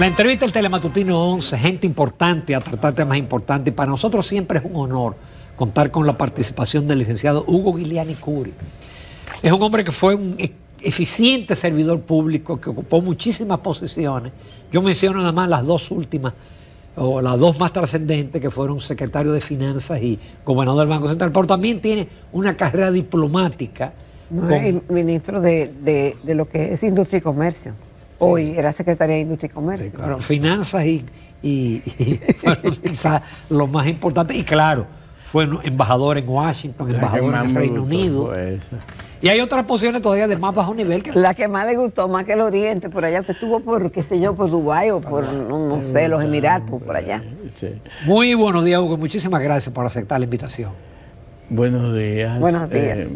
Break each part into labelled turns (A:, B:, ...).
A: La entrevista del Telematutino 11, gente importante a tratar temas importantes, y para nosotros siempre es un honor contar con la participación del licenciado Hugo Giuliani Curi. Es un hombre que fue un eficiente servidor público, que ocupó muchísimas posiciones. Yo menciono nada más las dos últimas, o las dos más trascendentes, que fueron secretario de Finanzas y gobernador del Banco Central, pero también tiene una carrera diplomática.
B: No, ministro de lo que es Industria y Comercio. Hoy era secretaria de Industria y Comercio.
A: Sí, claro, finanzas y fueron quizás lo más importante. Y claro, fue embajador en Washington, embajador en el Reino Unido. Y hay otras posiciones todavía de más bajo nivel.
B: La que más le gustó, más que el Oriente, por allá, que estuvo por, qué sé yo, por Dubái o por, no sé, los Emiratos, por allá.
A: Sí. Muy buenos días, Hugo. Muchísimas gracias por aceptar la invitación.
C: Buenos días.
B: Buenos días.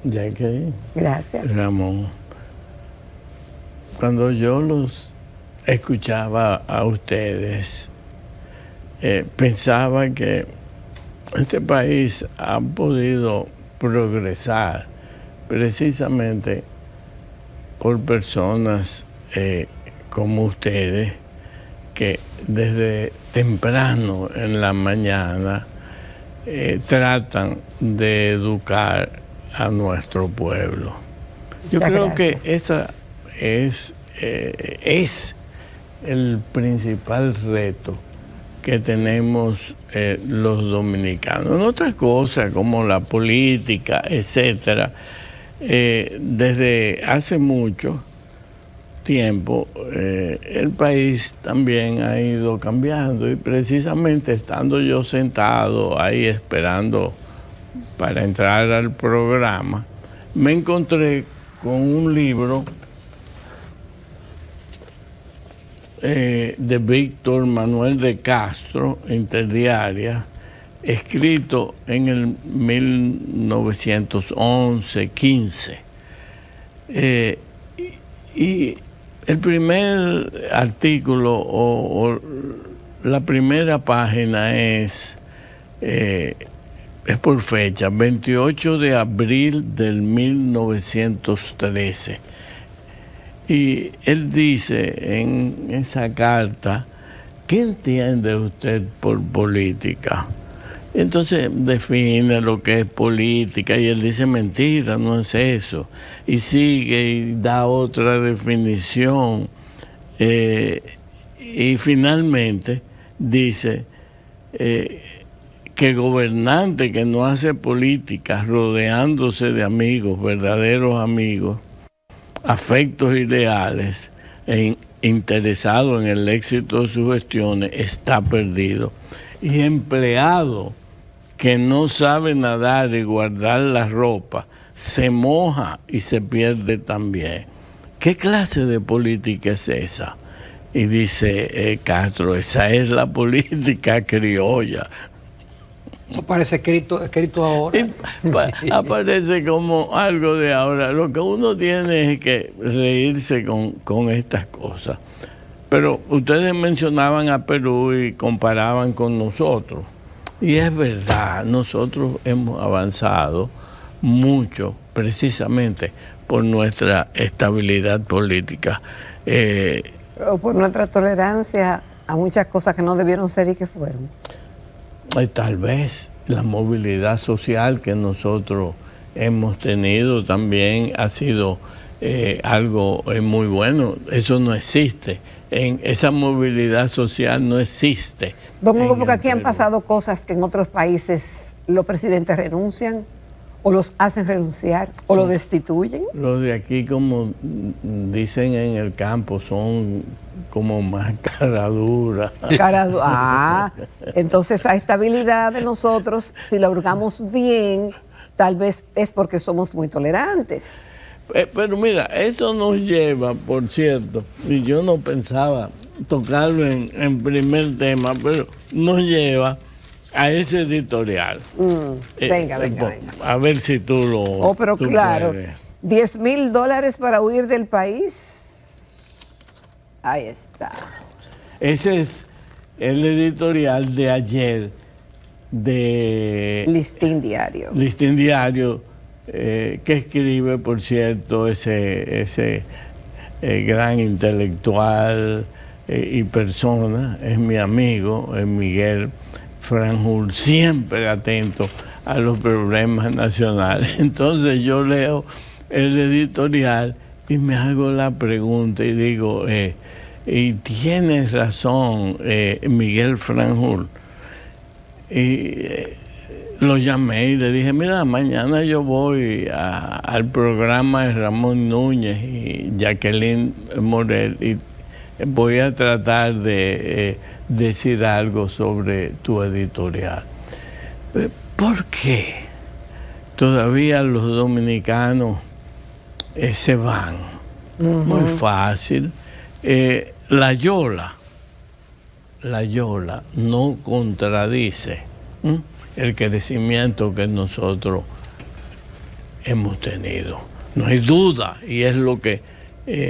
C: Ya que
B: gracias.
C: Ramón, cuando yo los escuchaba a ustedes, pensaba que este país ha podido progresar precisamente por personas como ustedes, que desde temprano en la mañana tratan de educar a nuestro pueblo. Yo creo que esa es el principal reto que tenemos los dominicanos. En otras cosas como la política, etcétera, desde hace mucho tiempo el país también ha ido cambiando, y precisamente estando yo sentado ahí esperando para entrar al programa, me encontré con un libro de Víctor Manuel de Castro, Interdiaria, escrito en el 1911-15. Y el primer artículo o la primera página es por fecha, 28 de abril del 1913. Y él dice en esa carta, ¿qué entiende usted por política? Entonces define lo que es política, y él dice, mentira, no es eso. Y sigue y da otra definición. Y finalmente dice que gobernante que no hace política rodeándose de amigos, verdaderos amigos, afectos ideales e interesado en el éxito de sus gestiones, está perdido. Y empleado que no sabe nadar y guardar la ropa, se moja y se pierde también. ¿Qué clase de política es esa? Y dice Castro, esa es la política criolla.
A: Eso parece escrito ahora.
C: Aparece como algo de ahora. Lo que uno tiene es que reírse con estas cosas. Pero ustedes mencionaban a Perú y comparaban con nosotros. Y es verdad, nosotros hemos avanzado mucho precisamente por nuestra estabilidad política.
B: O por nuestra tolerancia a muchas cosas que no debieron ser y que fueron.
C: Tal vez la movilidad social que nosotros hemos tenido también ha sido algo muy bueno. Eso no existe. Esa movilidad social no existe.
B: Don Hugo, porque aquí han pasado cosas que en otros países los presidentes renuncian, o los hacen renunciar, o lo destituyen.
C: Los de aquí, como dicen en el campo, son como más caraduras.
B: Entonces esa estabilidad de nosotros, si la hurgamos bien, tal vez es porque somos muy tolerantes.
C: Pero mira, eso nos lleva, por cierto, y yo no pensaba tocarlo en primer tema, pero nos lleva a ese editorial.
B: Venga.
C: A ver si tú lo...
B: pero tú claro, puedes. $10,000 para huir del país. Ahí está.
C: Ese es el editorial de ayer de...
B: Listín Diario.
C: Listín Diario, que escribe, por cierto, ese gran intelectual y persona, es mi amigo, es Miguel Franjul, siempre atento a los problemas nacionales. Entonces yo leo el editorial y me hago la pregunta y digo, y tienes razón, Miguel Franjul. Y lo llamé y le dije, mira, mañana yo voy al programa de Ramón Núñez y Jacqueline Morel y voy a tratar de decir algo sobre tu editorial. ¿Por qué todavía los dominicanos se van? Muy fácil. La Yola no contradice el crecimiento que nosotros hemos tenido. No hay duda, y es lo que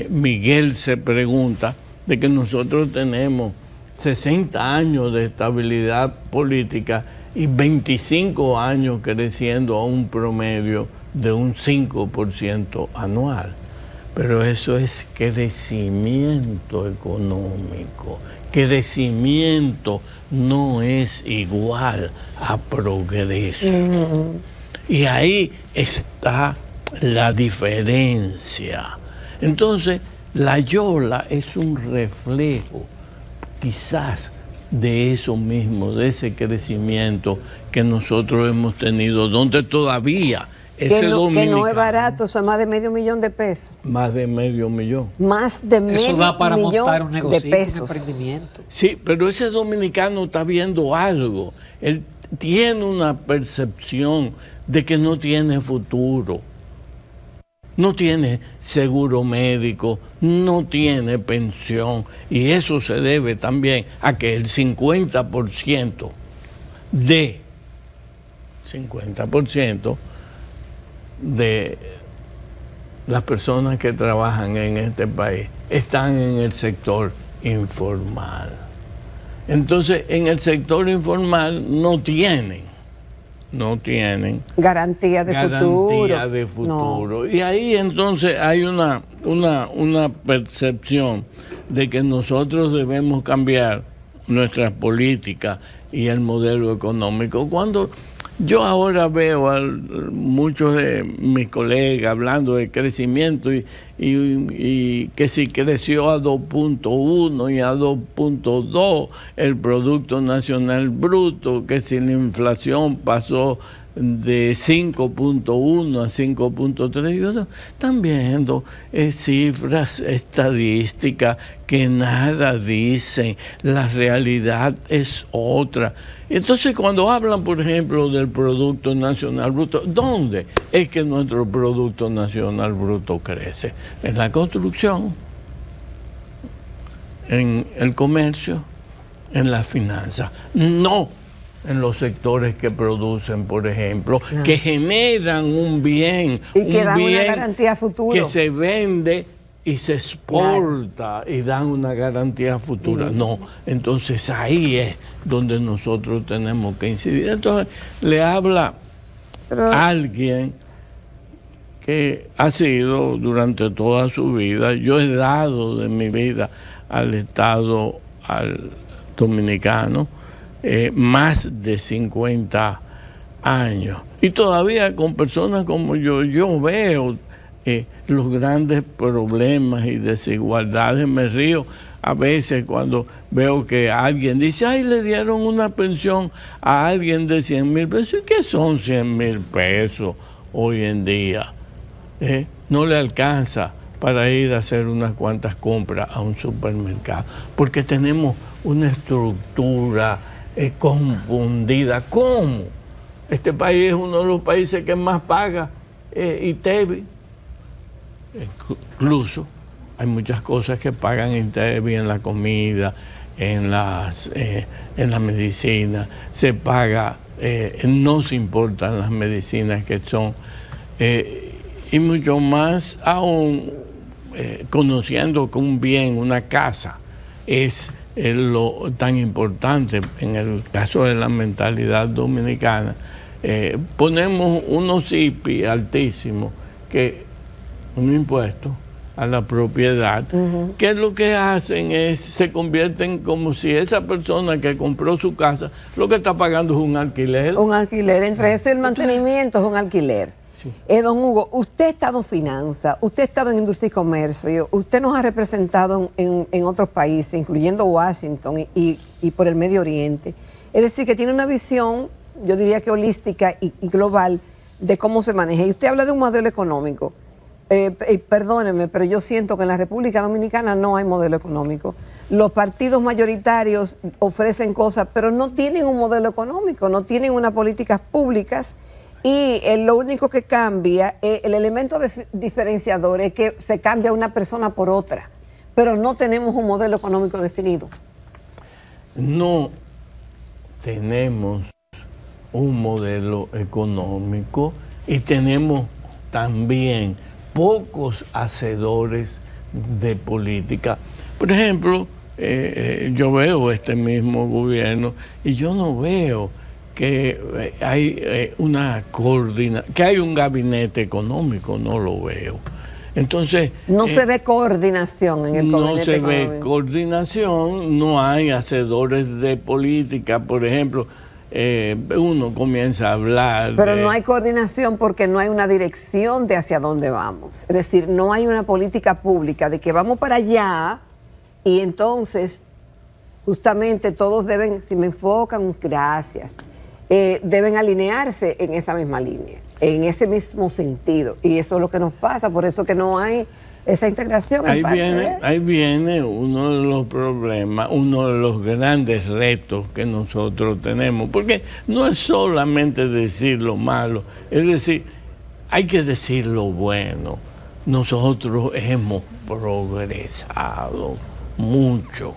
C: Miguel se pregunta, de que nosotros tenemos 60 años de estabilidad política y 25 años creciendo a un promedio de un 5% anual. Pero eso es crecimiento económico. Crecimiento no es igual a progreso. Y ahí está la diferencia. Entonces, la Yola es un reflejo, quizás, de eso mismo, de ese crecimiento que nosotros hemos tenido, donde todavía ese
B: que no es barato, eso es más de $500,000 de pesos.
C: Más de $500,000.
B: Más de
A: Eso da para
B: $500,000
A: montar un negocio,
B: de pesos.
A: un emprendimiento.
C: Sí, pero ese dominicano está viendo algo. Él tiene una percepción de que no tiene futuro. No tiene seguro médico, no tiene pensión. Y eso se debe también a que el 50% de las personas que trabajan en este país están en el sector informal. Entonces, en el sector informal no tienen
B: garantía de
C: futuro. No. Y ahí entonces hay una percepción de que nosotros debemos cambiar nuestras políticas y el modelo económico. Cuando yo ahora veo a muchos de mis colegas hablando de crecimiento y que si creció a 2.1 y a 2.2 el Producto Nacional Bruto, que si la inflación pasó de 5.1 a 5.3, están viendo cifras estadísticas que nada dicen, la realidad es otra. Entonces, cuando hablan, por ejemplo, del Producto Nacional Bruto, ¿dónde es que nuestro Producto Nacional Bruto crece? En la construcción, en el comercio, en la finanza. No en los sectores que producen, por ejemplo, que generan un bien.
B: Y que dan una garantía a futuro.
C: Que se vende y se exporta y dan una garantía futura. No, entonces ahí es donde nosotros tenemos que incidir. Entonces le habla a alguien que ha sido durante toda su vida, yo he dado de mi vida al Estado dominicano más de 50 años. Y todavía con personas como yo veo los grandes problemas y desigualdades. Me río a veces cuando veo que alguien dice, ay, le dieron una pensión a alguien de 100,000 pesos. ¿Y qué son 100,000 pesos hoy en día? No le alcanza para ir a hacer unas cuantas compras a un supermercado, porque tenemos una estructura confundida. ¿Cómo? Este país es uno de los países que más paga ITEVI. Incluso hay muchas cosas que pagan ITEVI en la comida, en la medicina. Se paga, no se importan las medicinas que son, y mucho más aún conociendo que un bien, una casa, es lo tan importante. En el caso de la mentalidad dominicana, ponemos unos IPI altísimos, que un impuesto a la propiedad, que lo que hacen es, se convierten como si esa persona que compró su casa, lo que está pagando es un alquiler.
B: Un alquiler, entre eso y el mantenimiento es un alquiler.
C: Sí.
B: Don Hugo, usted ha estado en finanzas, usted ha estado en industria y comercio, usted nos ha representado en otros países, incluyendo Washington y por el Medio Oriente. Es decir, que tiene una visión, yo diría que holística y global, de cómo se maneja. Y usted habla de un modelo económico. Perdónenme, pero yo siento que en la República Dominicana no hay modelo económico. Los partidos mayoritarios ofrecen cosas, pero no tienen un modelo económico, no tienen unas políticas públicas y lo único que cambia, el elemento diferenciador es que se cambia una persona por otra, pero no tenemos un modelo económico definido.
C: No tenemos un modelo económico y tenemos también pocos hacedores de política. Por ejemplo, yo veo este mismo gobierno y yo no veo que hay que hay un gabinete económico, no lo veo. Entonces,
B: no se ve coordinación en el gabinete
C: no se ve
B: económico.
C: coordinación, no hay hacedores de política. Por ejemplo, uno comienza a hablar.
B: Pero no hay coordinación porque no hay una dirección de hacia dónde vamos. Es decir, no hay una política pública de que vamos para allá y entonces justamente todos deben, si me enfocan, gracias, deben alinearse en esa misma línea, en ese mismo sentido. Y eso es lo que nos pasa, por eso que no hay esa integración.
C: Ahí viene uno de los problemas, uno de los grandes retos que nosotros tenemos, porque no es solamente decir lo malo, es decir, hay que decir lo bueno. Nosotros hemos progresado mucho,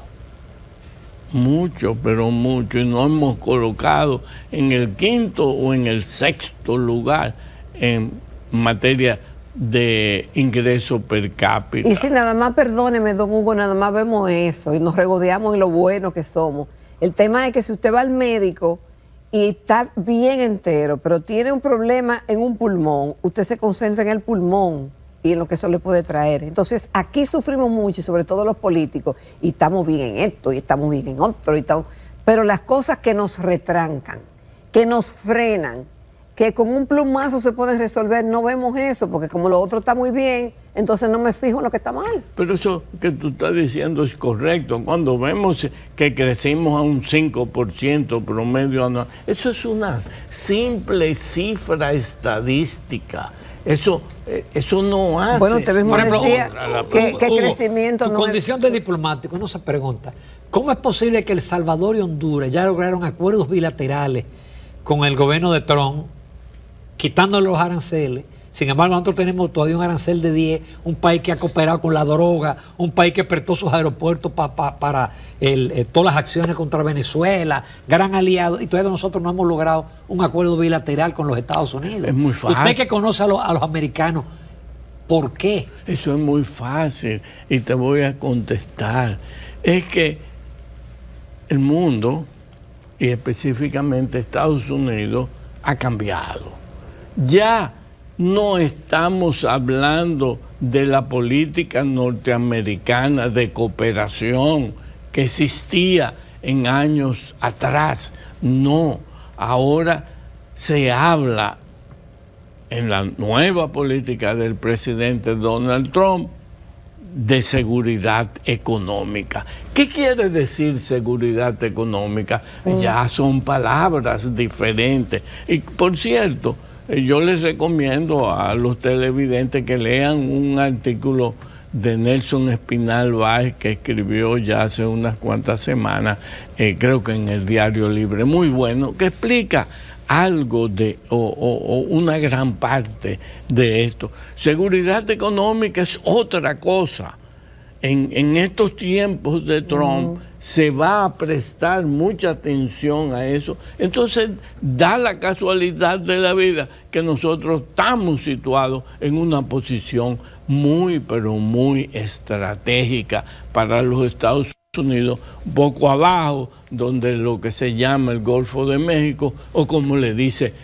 C: pero mucho, y nos hemos colocado en el 5º o en el 6º lugar en materia de ingreso per cápita.
B: Y si nada más, perdóneme, don Hugo, nada más vemos eso y nos regodeamos en lo bueno que somos. El tema es que si usted va al médico y está bien entero, pero tiene un problema en un pulmón, usted se concentra en el pulmón y en lo que eso le puede traer. Entonces, aquí sufrimos mucho, y sobre todo los políticos, y estamos bien en esto, y estamos bien en otro, pero las cosas que nos retrancan, que nos frenan, que con un plumazo se pueden resolver, no vemos eso, porque como lo otro está muy bien, entonces no me fijo en lo que está mal.
C: Pero eso que tú estás diciendo es correcto. Cuando vemos que crecimos a un 5% promedio anual, eso es una simple cifra estadística. Eso no hace.
B: Bueno, usted mismo decía que
A: Hugo,
B: crecimiento
A: tu
B: no
A: condición de diplomático, uno se pregunta, ¿cómo es posible que El Salvador y Honduras ya lograron acuerdos bilaterales con el gobierno de Trump, quitándole los aranceles? Sin embargo, nosotros tenemos todavía un arancel de 10, un país que ha cooperado con la droga, un país que prestó sus aeropuertos para todas las acciones contra Venezuela, gran aliado, y todavía nosotros no hemos logrado un acuerdo bilateral con los Estados Unidos.
C: Es muy fácil.
A: Usted que conoce a los americanos, ¿por qué?
C: Eso es muy fácil y te voy a contestar. Es que el mundo, y específicamente Estados Unidos, ha cambiado. Ya no estamos hablando de la política norteamericana de cooperación que existía en años atrás. No, ahora se habla en la nueva política del presidente Donald Trump de seguridad económica. ¿Qué quiere decir seguridad económica? Ya son palabras diferentes. Y por cierto, yo les recomiendo a los televidentes que lean un artículo de Nelson Espinal Báez que escribió ya hace unas cuantas semanas, creo que en el Diario Libre, muy bueno, que explica algo de, o una gran parte de esto. Seguridad económica es otra cosa. En estos tiempos de Trump se va a prestar mucha atención a eso. Entonces da la casualidad de la vida que nosotros estamos situados en una posición muy, pero muy estratégica para los Estados Unidos, poco abajo, donde lo que se llama el Golfo de México, o como le dice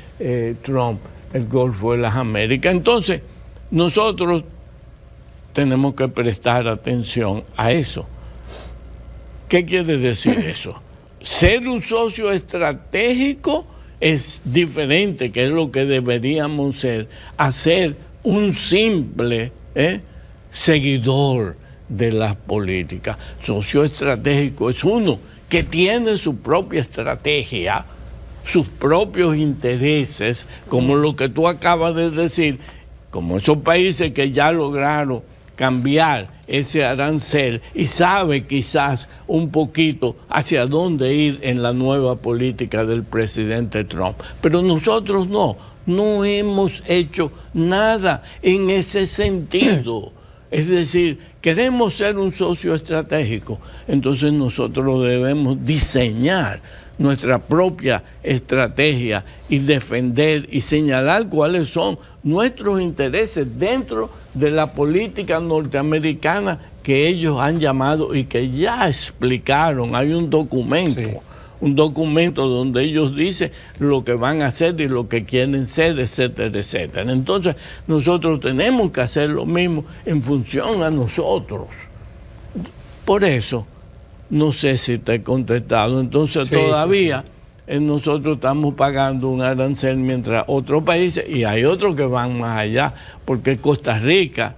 C: Trump, el Golfo de las Américas. Entonces, nosotros tenemos que prestar atención a eso. ¿Qué quiere decir eso? Ser un socio estratégico es diferente, que es lo que deberíamos ser, a ser un simple seguidor de las políticas. Socio estratégico es uno que tiene su propia estrategia, sus propios intereses, como lo que tú acabas de decir, como esos países que ya lograron cambiar ese arancel y sabe quizás un poquito hacia dónde ir en la nueva política del presidente Trump. Pero nosotros no hemos hecho nada en ese sentido. Es decir, queremos ser un socio estratégico, entonces nosotros debemos diseñar nuestra propia estrategia y defender y señalar cuáles son nuestros intereses dentro de la política norteamericana que ellos han llamado y que ya explicaron. Hay un documento, un documento donde ellos dicen lo que van a hacer y lo que quieren ser, etcétera, etcétera. Entonces nosotros tenemos que hacer lo mismo en función a nosotros. Por eso, no sé si te he contestado, entonces todavía nosotros estamos pagando un arancel mientras otros países, y hay otros que van más allá, porque Costa Rica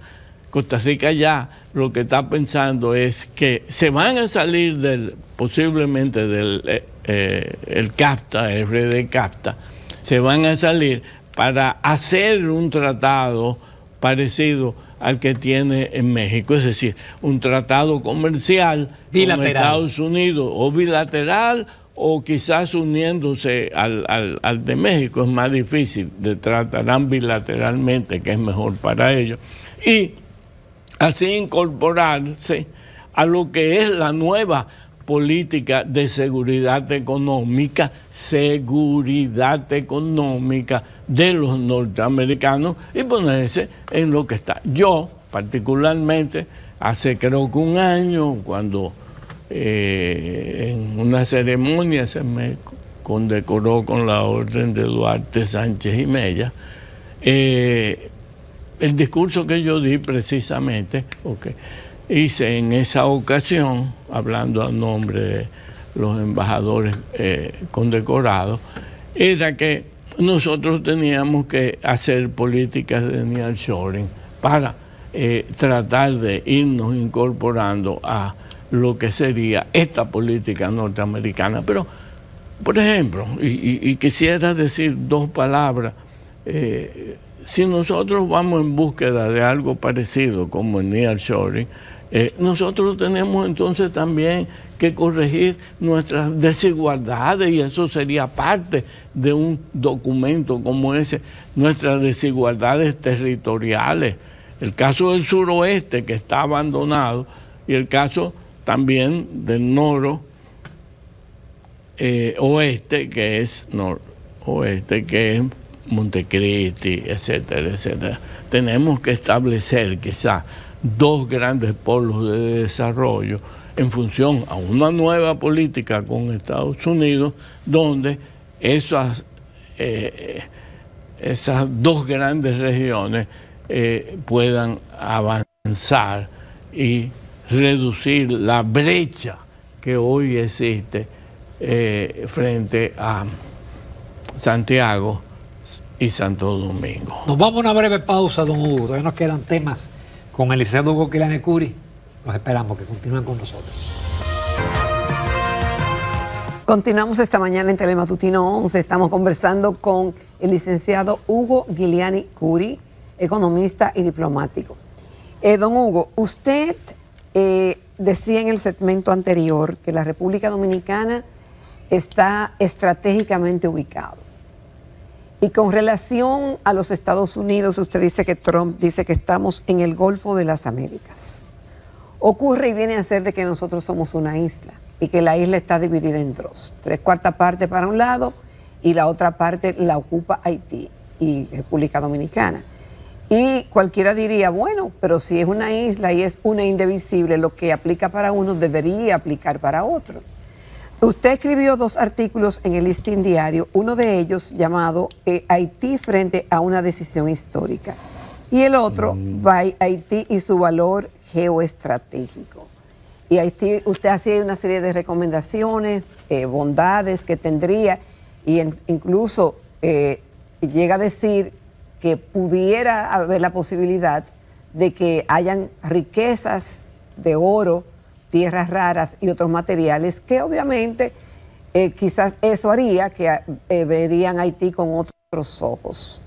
C: ya lo que está pensando es que se van a salir posiblemente del el CAFTA, el RD CAFTA, se van a salir para hacer un tratado parecido al que tiene en México, es decir, un tratado comercial bilateral con Estados Unidos, o bilateral, o quizás uniéndose al de México. Es más difícil, tratarán bilateralmente, que es mejor para ellos, y así incorporarse a lo que es la nueva política de seguridad económica de los norteamericanos, y ponerse en lo que está. Yo, particularmente, hace creo que un año, cuando en una ceremonia se me condecoró con la orden de Duarte Sánchez y Mella, el discurso que yo di precisamente, hice en esa ocasión, hablando a nombre de los embajadores condecorados, era que nosotros teníamos que hacer políticas de nearshoring para tratar de irnos incorporando a lo que sería esta política norteamericana. Pero, por ejemplo, y quisiera decir dos palabras, si nosotros vamos en búsqueda de algo parecido como el nearshoring, nosotros tenemos entonces también que corregir nuestras desigualdades, y eso sería parte de un documento como ese, nuestras desigualdades territoriales. El caso del suroeste, que está abandonado, y el caso también del oeste, que es noroeste, que es Montecristi, etcétera, etcétera. Tenemos que establecer quizás dos grandes polos de desarrollo en función a una nueva política con Estados Unidos, donde esas dos grandes regiones puedan avanzar y reducir la brecha que hoy existe frente a Santiago y Santo Domingo.
A: Nos vamos a una breve pausa, don Hugo. Todavía nos quedan temas con el licenciado Hugo Guiliani Curi. Los esperamos que continúen con nosotros.
B: Continuamos esta mañana en Telematutino 11. Estamos conversando con el licenciado Hugo Guiliani Curi, economista y diplomático. Don Hugo, usted decía en el segmento anterior que la República Dominicana está estratégicamente ubicado. Y con relación a los Estados Unidos, usted dice que Trump dice que estamos en el Golfo de las Américas. Ocurre y viene a ser de que nosotros somos una isla y que la isla está dividida en dos. 3/4 parte para un lado y la otra parte la ocupa Haití y República Dominicana. Y cualquiera diría, bueno, pero si es una isla y es una indivisible, lo que aplica para uno debería aplicar para otro. Usted escribió 2 artículos en el Listín Diario, uno de ellos llamado Haití frente a una decisión histórica. Y el otro va a Haití y su valor geoestratégico. Y Haití, usted hace una serie de recomendaciones, bondades que tendría, y incluso llega a decir que pudiera haber la posibilidad de que hayan riquezas de oro, tierras raras y otros materiales que obviamente quizás eso haría que verían Haití con otros ojos.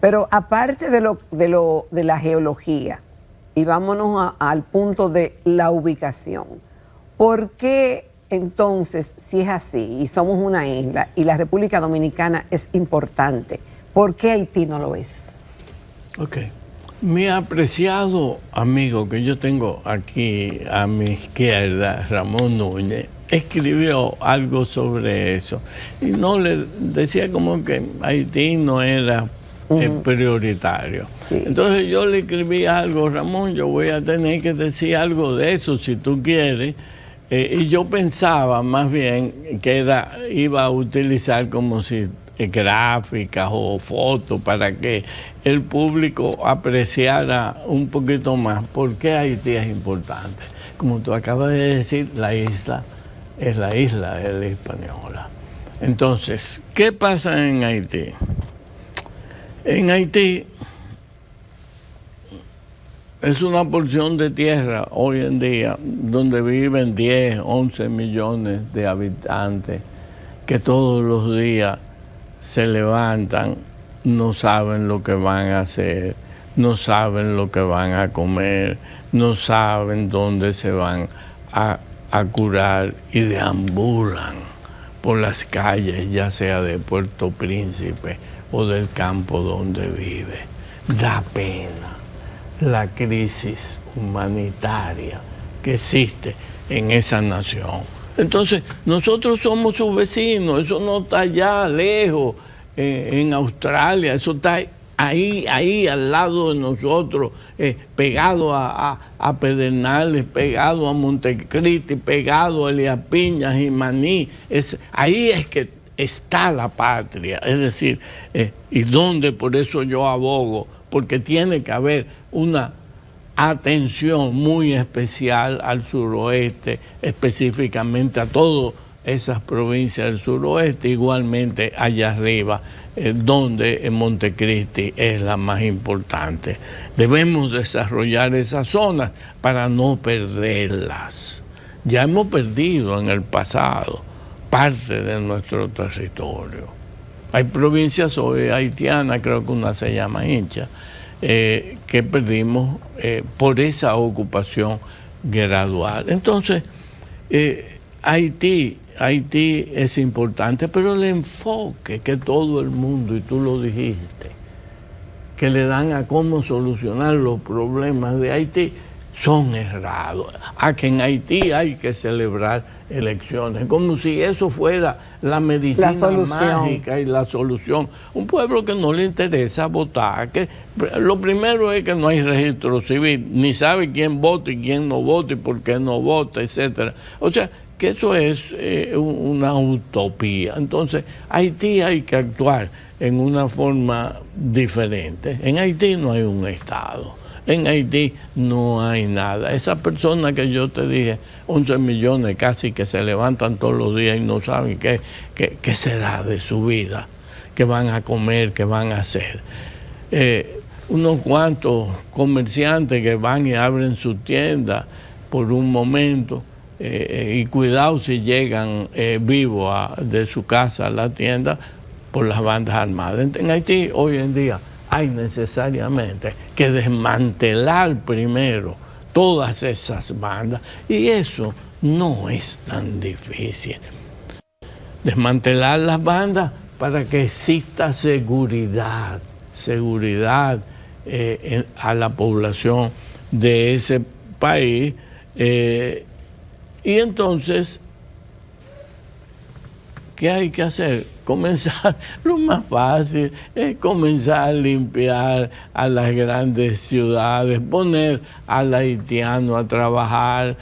B: Pero aparte de la geología, y vámonos al punto de la ubicación, ¿por qué entonces, si es así, y somos una isla, y la República Dominicana es importante, ¿por qué Haití no lo es?
C: Ok. Mi apreciado amigo que yo tengo aquí a mi izquierda, Ramón Núñez, escribió algo sobre eso. Y no le decía como que Haití no era prioritario.
B: Sí.
C: Entonces yo le escribí algo, Ramón, yo voy a tener que decir algo de eso si tú quieres. Y yo pensaba más bien que iba a utilizar como si gráficas o fotos para que el público apreciara un poquito más por qué Haití es importante. Como tú acabas de decir, la isla es la isla de la Hispaniola. Entonces, ¿qué pasa en Haití? En Haití es una porción de tierra hoy en día donde viven 10, 11 millones de habitantes que todos los días se levantan, no saben lo que van a hacer, no saben lo que van a comer, no saben dónde se van a curar y deambulan por las calles, ya sea de Puerto Príncipe o del campo donde vive. Da pena la crisis humanitaria que existe en esa nación. Entonces, nosotros somos sus vecinos, eso no está allá lejos, en Australia, eso está ahí al lado de nosotros, pegado a Pedernales, pegado a Montecristi, pegado a Elías Piñas y Maní. Ahí es que está la patria, es decir, y donde por eso yo abogo, porque tiene que haber una atención muy especial al suroeste, específicamente a todas esas provincias del suroeste, igualmente allá arriba, donde en Montecristi es la más importante. Debemos desarrollar esas zonas para no perderlas. Ya hemos perdido en el pasado parte de nuestro territorio. Hay provincias hoy haitianas, creo que una se llama Hincha, que perdimos por esa ocupación gradual. Entonces, Haití es importante, pero el enfoque que todo el mundo, y tú lo dijiste, que le dan a cómo solucionar los problemas de Haití, son errados. A que en Haití hay que celebrar elecciones, como si eso fuera la medicina mágica y la solución. Un pueblo que no le interesa votar, que lo primero es que no hay registro civil, ni sabe quién vota y quién no vota y por qué no vota, etcétera. O sea, que eso es una utopía. Entonces, Haití hay que actuar en una forma diferente. En Haití no hay un Estado. En Haití no hay nada. Esas personas que yo te dije, 11 millones casi, que se levantan todos los días y no saben qué será de su vida, qué van a comer, qué van a hacer. Unos cuantos comerciantes que van y abren su tienda por un momento, y cuidado si llegan vivos de su casa a la tienda por las bandas armadas. En Haití hoy en día hay necesariamente que desmantelar primero todas esas bandas, y eso no es tan difícil. Desmantelar las bandas para que exista seguridad a la población de ese país, y entonces, ¿qué hay que hacer? Comenzar, lo más fácil es comenzar a limpiar a las grandes ciudades, poner al haitiano a trabajar,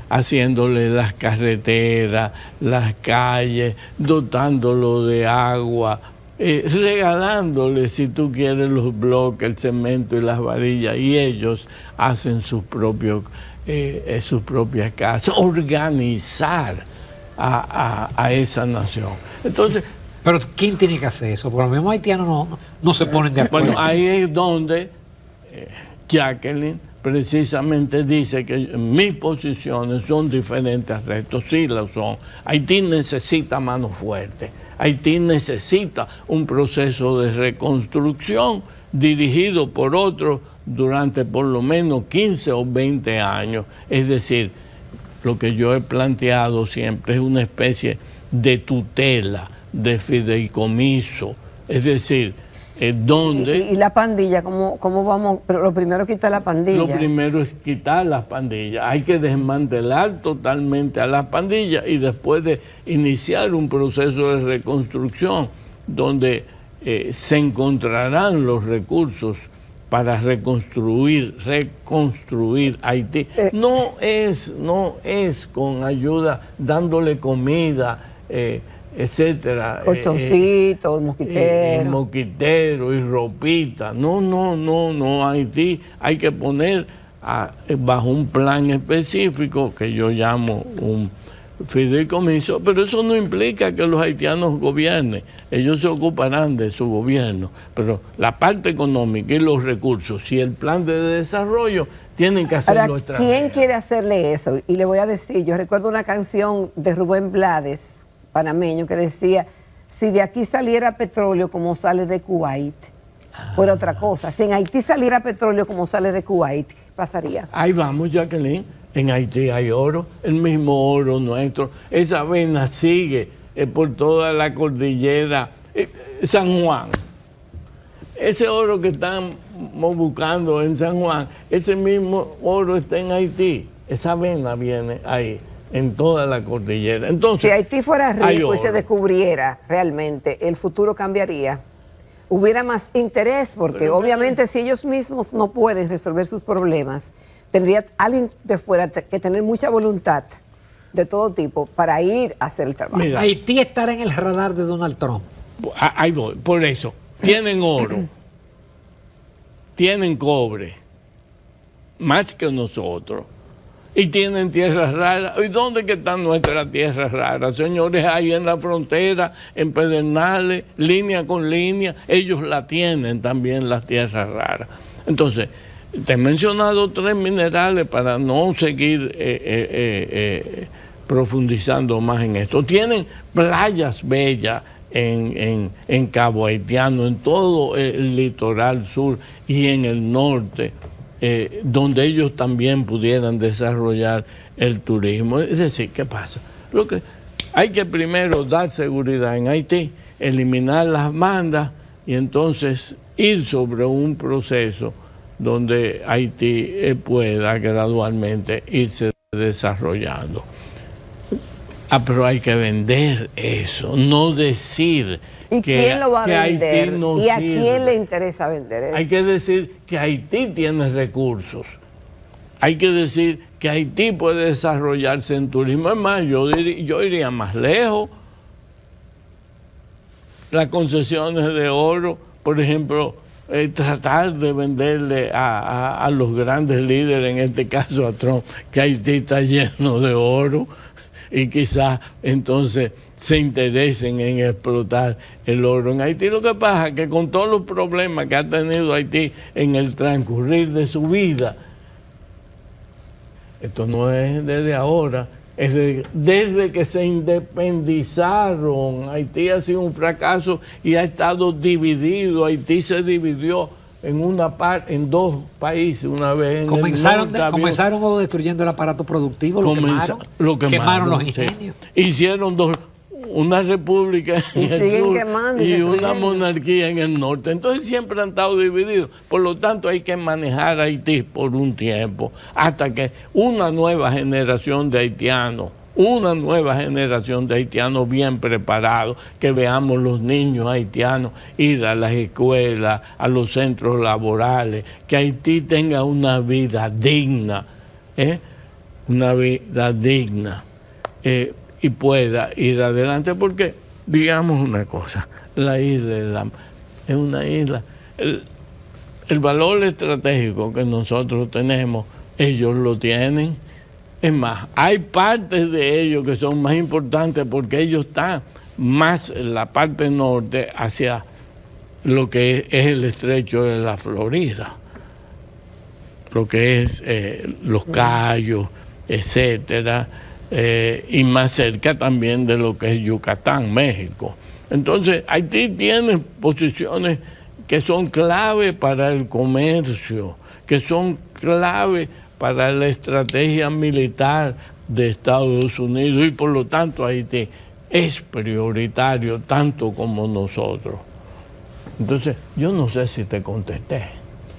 C: haciéndole las carreteras, las calles, dotándolo de agua, regalándoles, si tú quieres, los bloques, el cemento y las varillas, y ellos hacen sus propias casas, organizar a esa nación. Entonces,
A: Pero ¿quién tiene que hacer eso? Porque los mismos haitianos no se ponen de acuerdo.
C: bueno, ahí es donde Jacqueline precisamente dice que mis posiciones son diferentes al resto. Sí lo son. Haití necesita mano fuerte. Haití necesita un proceso de reconstrucción dirigido por otros durante por lo menos 15 o 20 años. Es decir, lo que yo he planteado siempre es una especie de tutela, de fideicomiso. Es decir, donde...
B: ¿Y la pandilla? ¿Cómo vamos? Pero lo primero quita la pandilla.
C: Lo primero es quitar las pandillas. Hay que desmantelar totalmente a las pandillas y después de iniciar un proceso de reconstrucción donde se encontrarán los recursos para reconstruir Haití. No es con ayuda, dándole comida, etcétera,
B: colchoncitos, mosquiteros,
C: mosquitero y ropita. No, Haití hay que poner bajo un plan específico que yo llamo un fideicomiso, pero eso no implica que los haitianos gobiernen. Ellos se ocuparán de su gobierno, pero la parte económica y los recursos y el plan de desarrollo tienen que hacerlo.
B: Ahora, ¿quién quiere hacerle eso? Y le voy a decir, yo recuerdo una canción de Rubén Blades, panameño, que decía: si de aquí saliera petróleo como sale de Kuwait, fuera otra cosa. Si en Haití saliera petróleo como sale de Kuwait, ¿qué pasaría?
C: Ahí vamos, Jacqueline. En Haití hay oro, el mismo oro nuestro. Esa vena sigue por toda la cordillera. San Juan. Ese oro que estamos buscando en San Juan, ese mismo oro está en Haití. Esa vena viene ahí, en toda la cordillera. Entonces,
B: si Haití fuera rico y se descubriera realmente, el futuro cambiaría. Hubiera más interés, porque obviamente si ellos mismos no pueden resolver sus problemas, tendría alguien de fuera que tener mucha voluntad de todo tipo para ir a hacer el trabajo.
C: Mira,
A: Haití estará en el radar de Donald Trump.
C: Ahí voy, por eso. Tienen oro, tienen cobre, más que nosotros. Y tienen tierras raras. ¿Y dónde que están nuestras tierras raras? Señores, ahí en la frontera, en Pedernales, línea con línea, ellos la tienen también, las tierras raras. Entonces, te he mencionado 3 minerales para no seguir profundizando más en esto. Tienen playas bellas en Cabo Haitiano, en todo el litoral sur y en el norte, donde ellos también pudieran desarrollar el turismo. Es decir, ¿qué pasa? Lo que hay que primero dar seguridad en Haití, eliminar las bandas y entonces ir sobre un proceso donde Haití pueda gradualmente irse desarrollando. Pero hay que vender eso, no decir
B: ¿Y quién lo va a vender?
C: Haití no
B: ¿Y a
C: sirve.
B: quién le interesa vender eso?
C: Hay que decir que Haití tiene recursos. Hay que decir que Haití puede desarrollarse en turismo. Es más, yo iría más lejos. Las concesiones de oro, por ejemplo, tratar de venderle a los grandes líderes, en este caso a Trump, que Haití está lleno de oro y quizás entonces se interesen en explotar el oro en Haití. Lo que pasa es que con todos los problemas que ha tenido Haití en el transcurrir de su vida, esto no es desde ahora, es desde que se independizaron. Haití ha sido un fracaso y ha estado dividido. Haití se dividió en 2 países una vez.
A: Comenzaron destruyendo el aparato productivo, lo quemaron los ingenios.
C: Sí. Hicieron una república en el sur y una monarquía en el norte. Entonces siempre han estado divididos. Por lo tanto, hay que manejar a Haití por un tiempo, hasta que una nueva generación de haitianos bien preparados, que veamos los niños haitianos ir a las escuelas, a los centros laborales, que Haití tenga una vida digna, y pueda ir adelante, porque digamos una cosa, la isla es una isla. El valor estratégico que nosotros tenemos, ellos lo tienen. Es más, hay partes de ellos que son más importantes porque ellos están más en la parte norte hacia lo que es el estrecho de la Florida, lo que es Los Cayos, etcétera, y más cerca también de lo que es Yucatán, México. Entonces, Haití tiene posiciones que son clave para el comercio, que son clave para la estrategia militar de Estados Unidos, y por lo tanto Haití es prioritario tanto como nosotros. Entonces, yo no sé si te contesté.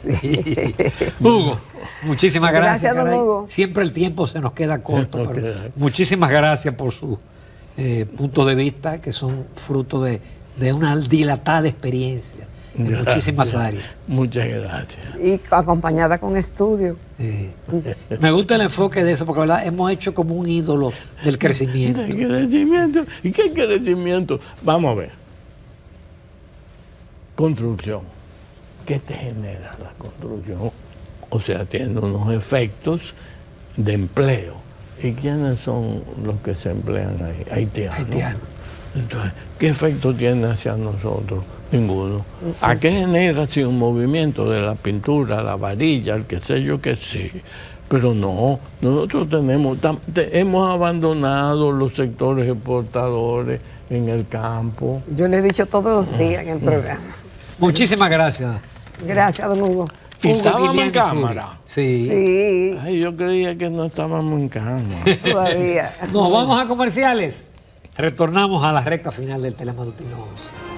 A: Sí. Hugo, muchísimas gracias.
B: Gracias, don
A: caray.
B: Hugo.
A: Siempre el tiempo se nos queda corto.
C: nos
A: pero
C: queda.
A: muchísimas gracias por sus puntos de vista, que son fruto de una dilatada experiencia en
C: Gracias.
A: muchísimas áreas.
C: Muchas gracias.
B: Y acompañada con estudio.
A: Me gusta el enfoque de eso, porque ¿verdad? Hemos hecho como un ídolo del crecimiento.
C: ¿De crecimiento? ¿Y qué crecimiento? Vamos a ver. Construcción. ¿Qué te genera la construcción? O sea, tiene unos efectos de empleo. ¿Y quiénes son los que se emplean ahí? Haitianos.
A: Haitianos.
C: Entonces, ¿qué efecto tiene hacia nosotros? Ninguno. ¿A qué genera si un movimiento de la pintura, la varilla, el que sé yo que sí? Pero no, nosotros hemos abandonado los sectores exportadores en el campo.
B: Yo le he dicho todos los días en el programa.
A: Muchísimas gracias.
B: Gracias, don Hugo.
C: ¿Y
A: Hugo
C: estábamos en
A: Guiliani
C: cámara?
A: Puri. Sí.
B: Sí,
C: Ay, yo creía que no estábamos en cámara.
B: todavía.
A: Nos vamos a comerciales. Retornamos a la recta final del Telematutino 11.